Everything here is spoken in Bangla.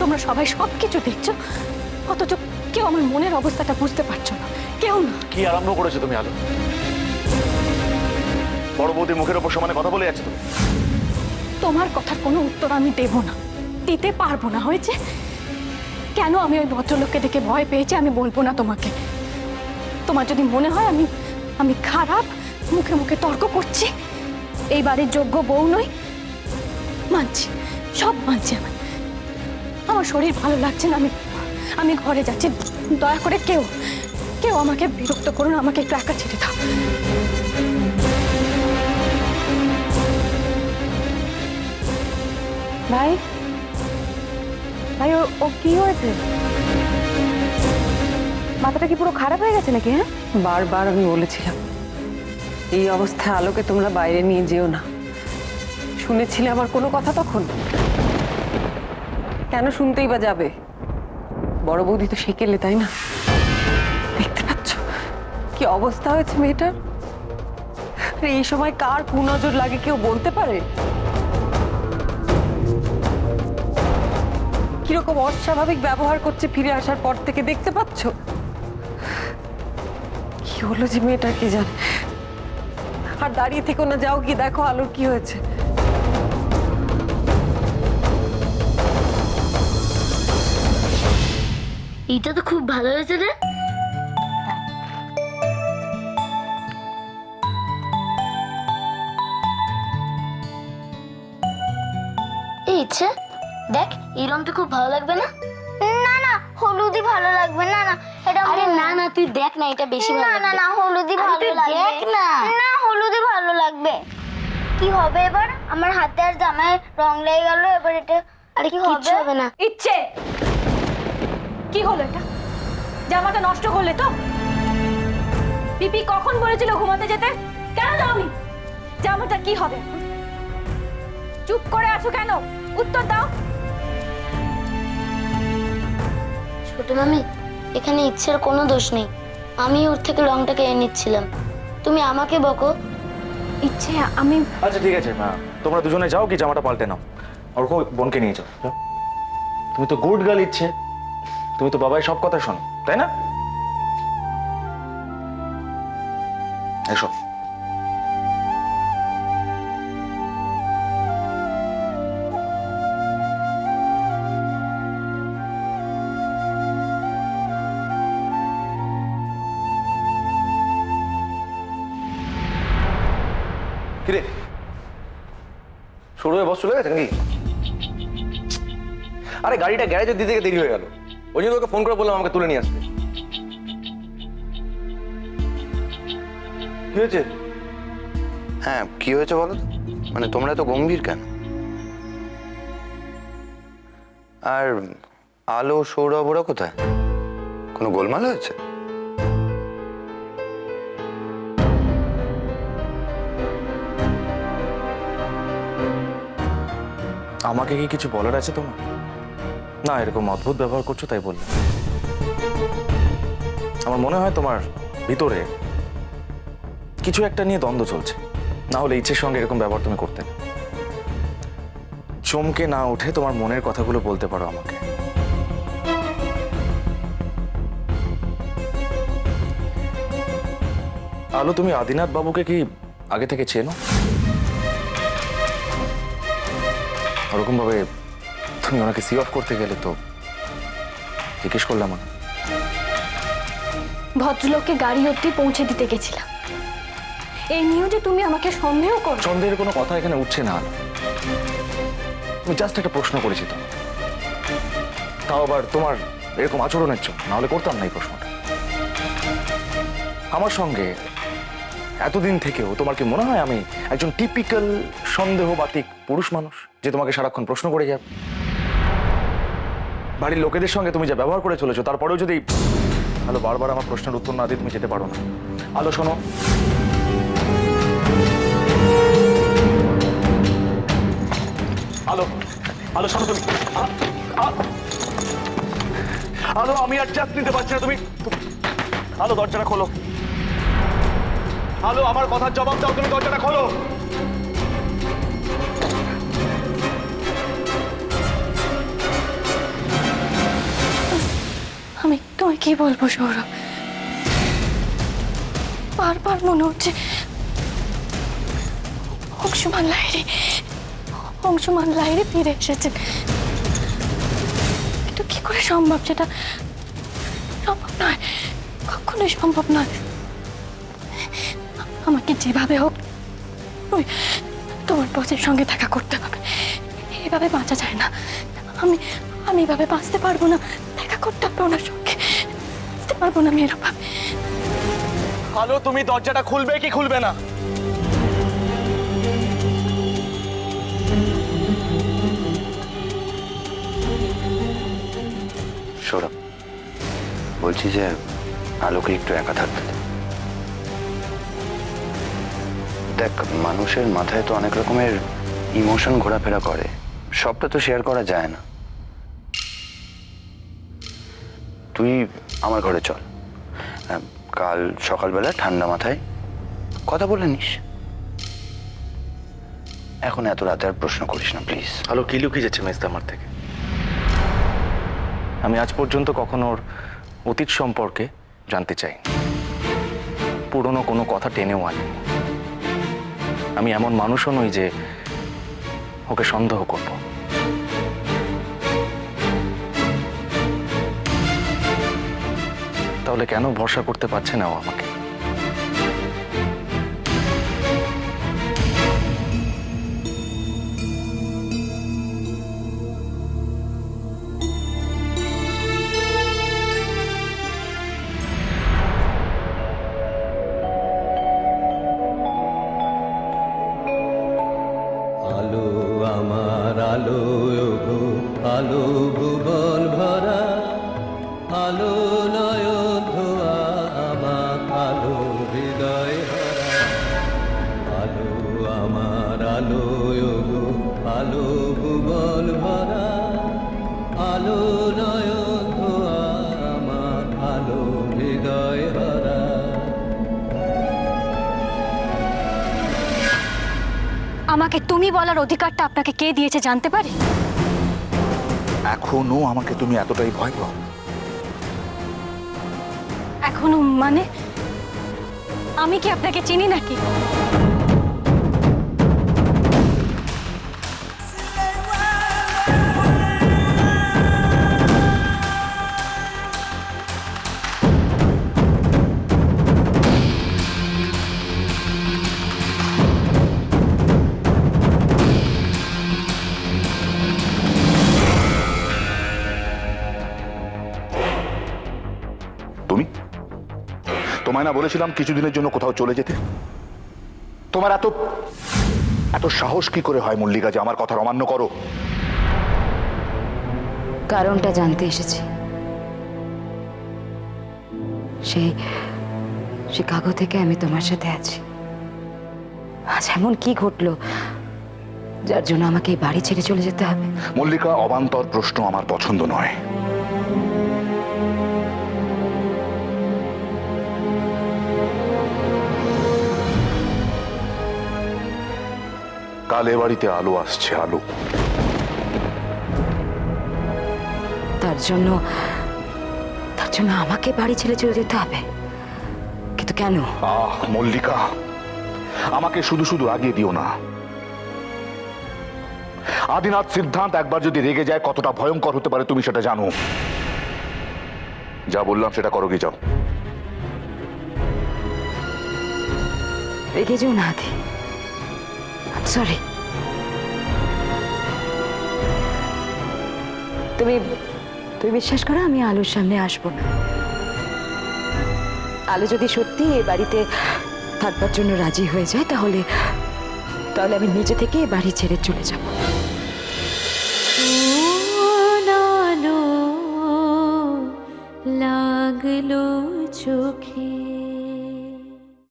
তোমরা সবাই সবকিছু দেখছো, অথচ কেউ আমার মনের অবস্থাটা বুঝতে পারছো না, কেউ না। কি আরম্ভ করেছো তুমি আলো? বড় বৌদির মুখের ওপর সমানে কথা বলে যাচ্ছে তুমি। তোমার কথার কোনো উত্তর আমি দেব না, দিতে পারবো না। হয়েছে? কেন আমি ওই ভদ্রলোককে দেখে ভয় পেয়েছি আমি বলবো না তোমাকে। তোমার যদি মনে হয় আমি আমি খারাপ, মুখে মুখে তর্ক করছি, এই বাড়ির যোগ্য বউ নই, মানছি, সব মানছি। আমার শরীর ভালো লাগছে না, আমি ঘরে যাচ্ছি। দয়া করে কেউ কেউ আমাকে বিরক্ত করুন, আমাকে একটু একা ছেড়ে দাও। ভাই ভাই ও কি হয়েছে? মাথাটা কি পুরো খারাপ হয়ে গেছে নাকি? হ্যাঁ, বারবার আমি বলেছিলাম এই অবস্থায় আলোকে তোমরা বাইরে নিয়ে যেও না। শুনেছিলে আমার কোনো কথা তখন? কেন শুনতেই বা যাবে? বড় বৌদি তো সেকেলে, তাই না? দেখতে পাচ্ছ কি অবস্থা হয়েছে মেয়েটার? এই সময় কার কুনজর লাগে কেউ বলতে পারে? কিরকম অস্বাভাবিক ব্যবহার করছে ফিরে আসার পর থেকে, দেখতে পাচ্ছ? কি হলো যে মেয়েটার কি জানে। আর দাঁড়িয়ে থেকো না, যাও কি দেখো আলোর কি হয়েছে। এটা তো খুব ভালো হয়েছে রে। এই ইচ্ছে দেখ, এই রংটা খুব ভালো লাগবে না? না না, হলুদই ভালো লাগবে। না না, এটা আরে না না, তুই দেখ না, এটা বেশি ভালো না না লাগবে। না, হলুদই আরে ভালো তুই লাগবে। দেখ না। না, হলুদই ভালো লাগবে। কি হবে এবার? আমার হাতে আর জামায় রং লেগে গেল, এবার এটা আরে কি কিচ্ছু হবে না। ইচ্ছে কি হলো? এটা জামাটা নষ্ট করলে তো? পিপি কখন বলেছিল ঘুমাতে যেতে? কেন যাওনি? জামাটা কি হবে? চুপ করে আছো কেন? উত্তর দাও। ছোট মামি, এখানে ইচ্ছের কোনো দোষ নেই। আমি ওর থেকে রংটা কেড়ে নিচ্ছিলাম। তুমি আমাকে বকো। ইচ্ছে আমি আচ্ছা ঠিক আছে, তোমরা দুজনে যাও, কি জামাটা পাল্টে নাও, ওর বোনকে নিয়ে যাও। যাও। তুমি তো গুড গার্ল ইচ্ছে, তুমি তো বাবাই সব কথা শোনো, তাই না? এসো। কিরে, শুরু হয়ে বস চলে গেছে নাকি? আরে গাড়িটা গ্যারেজে দিতে গিয়ে দেরি হয়ে গেল, ওই জন্য তোকে ফোন করে বললাম আমাকে তুলে নিয়ে আসতে। কি হয়েছে? হ্যাঁ, কি হয়েছে বলো তো? মানে তোমরা তো গম্ভীর কেন? আর আলো, সৌরভ ওরা কোথায়? কোনো গোলমাল হয়েছে? আমাকে কি কিছু বলার আছে তোমার? না, এরকম অদ্ভুত ব্যবহার করছো তাই বললাম। আমার মনে হয় তোমার ভিতরে কিছু একটা নিয়ে দ্বন্দ্ব চলছে, না হলে ইচ্ছের সঙ্গে এরকম ব্যবহার তুমি করতে না। চমকে না উঠে তোমার মনের কথাগুলো বলতে পারো আমাকে। আলো, তুমি আদিনাথ বাবুকে কি আগে থেকে চেনো? ওরকম ভাবে তুমি ওনাকে সি অফ করতে গেলে তো জিজ্ঞেস করলাম না। ভদ্রলোককে গাড়ি অবধি পৌঁছে দিতে গেছিলাম, এই নিয়েও যে তুমি আমাকে সন্দেহ করো? সন্দেহের কোনো কথা এখানে উঠছে না আলো। আমি জাস্ট একটা প্রশ্ন করেছি তোমাকে, তাও আবার তোমার এরকম আচরণের জন্য, নাহলে করতাম না এই প্রশ্নটা। আমার সঙ্গে এতদিন থেকেও তোমার কি মনে হয় আমি একজন টিপিক্যাল সন্দেহবাতিক পুরুষ মানুষ যে তোমাকে সারাক্ষণ প্রশ্ন করে যাবে? বাড়ির লোকেদের সঙ্গে তুমি যা ব্যবহার করে চলেছো, তারপরেও যদি আলো বারবার আমার প্রশ্নের উত্তর না দিয়ে তুমি যেতে পারো না। আলো শোনো, আলো আলো শোনো তুমি, আলো আমি আর জাস্ট নিতে পারছি না। তুমি আলো দরজাটা খোলো। আলো আমার কথার জবাব দাও, তুমি দরজাটা খোলো। তোমায় কি বলবো সৌরভ, বারবার মনে হচ্ছে অংশুমান লাহিড়ী ফিরে এসেছে। কিন্তু কি করে সম্ভব? সেটা সম্ভব নয়, কখনোই সম্ভব নয়। আমাকে যেভাবে হোক ওই তোমার বসের সঙ্গে দেখা করতে হবে। এভাবে বাঁচা যায় না। আমি এভাবে বাঁচতে পারবো না। দেখা করতে হবে ওনার সঙ্গে, বাঁচতে পারবো না আমি এরকম। আলো, তুমি দরজাটা খুলবে কি খুলবে না? সৌরভ, বলছি যে আলোকে একটু একা থাকতে দে। দেখ, মানুষের মাথায় তো অনেক রকমের ইমোশন ঘোরাফেরা করে, সবটা তো শেয়ার করা যায় না। তুই আমার ঘরে চল, কাল সকালবেলা ঠান্ডা মাথায় কথা বলে নিস। এখন এত রাতে আর প্রশ্ন করিস না প্লিজ। আলো কি লুকিয়ে যাচ্ছে মেজদা আমার থেকে? আমি আজ পর্যন্ত কখনো ওর অতীত সম্পর্কে জানতে চাই, পুরনো কোনো কথা টেনেও আনিনি। আমি এমন মানুষও নই যে ওকে সন্দেহ করব। তাহলে কেন ভরসা করতে পারছে না ও আমাকে? আলো আমার আলো গো, আলো ভুবন ভরা, আলো নয়ন ধোয়া আমার আলো হৃদয় ভরা। আলো আমার আলো গো, আলো ভুবন ভরা, আলো নয়ন ধোয়া আমার আলো হৃদয় ভরা। আমাকে তুমি বলার অধিকারটা আপনাকে কে দিয়েছে জানতে পারি? এখনো আমাকে তুমি এতটাই ভয় পাও? এখনো মানে? আমি কি আপনাকে চিনি নাকি? তুমি, তোমায় না বলেছিলাম কিছুদিনের জন্য কোথাও চলে যেতে? তোমার এত এত সাহস কি করে হয় মল্লিকা যে আমার কথার অমান্য করো? কারণটা জানতে এসেছি। সেই শিকাগো থেকে আমি তোমার সাথে আছি। আজ এমন কি ঘটলো যার জন্য আমাকে এই বাড়ি ছেড়ে চলে যেতে হবে? মল্লিকা, অবান্তর প্রশ্ন আমার পছন্দ নয়। কাল এ বাড়িতে আলো আসছে। আলো, তার জন্য আমাকে বাড়ি ছেড়ে চলে যেতে হবে? কিন্তু কেন? মল্লিকা, আমাকে শুধু শুধু রাগিয়ে দিও না। আদিনাথ সিদ্ধান্ত একবার যদি রেগে যায় কতটা ভয়ঙ্কর হতে পারে তুমি সেটা জানো। যা বললাম সেটা করো, গিয়ে যাও। রেগে যেও না আদি, সরি। তুমি বিশ্বাস করো, আমি আলোর সামনে আসবো না। আলো যদি সত্যি এ বাড়িতে থাকবার জন্য রাজি হয়ে যায় তাহলে আমি নিজে থেকে এ বাড়ি ছেড়ে চলে যাব।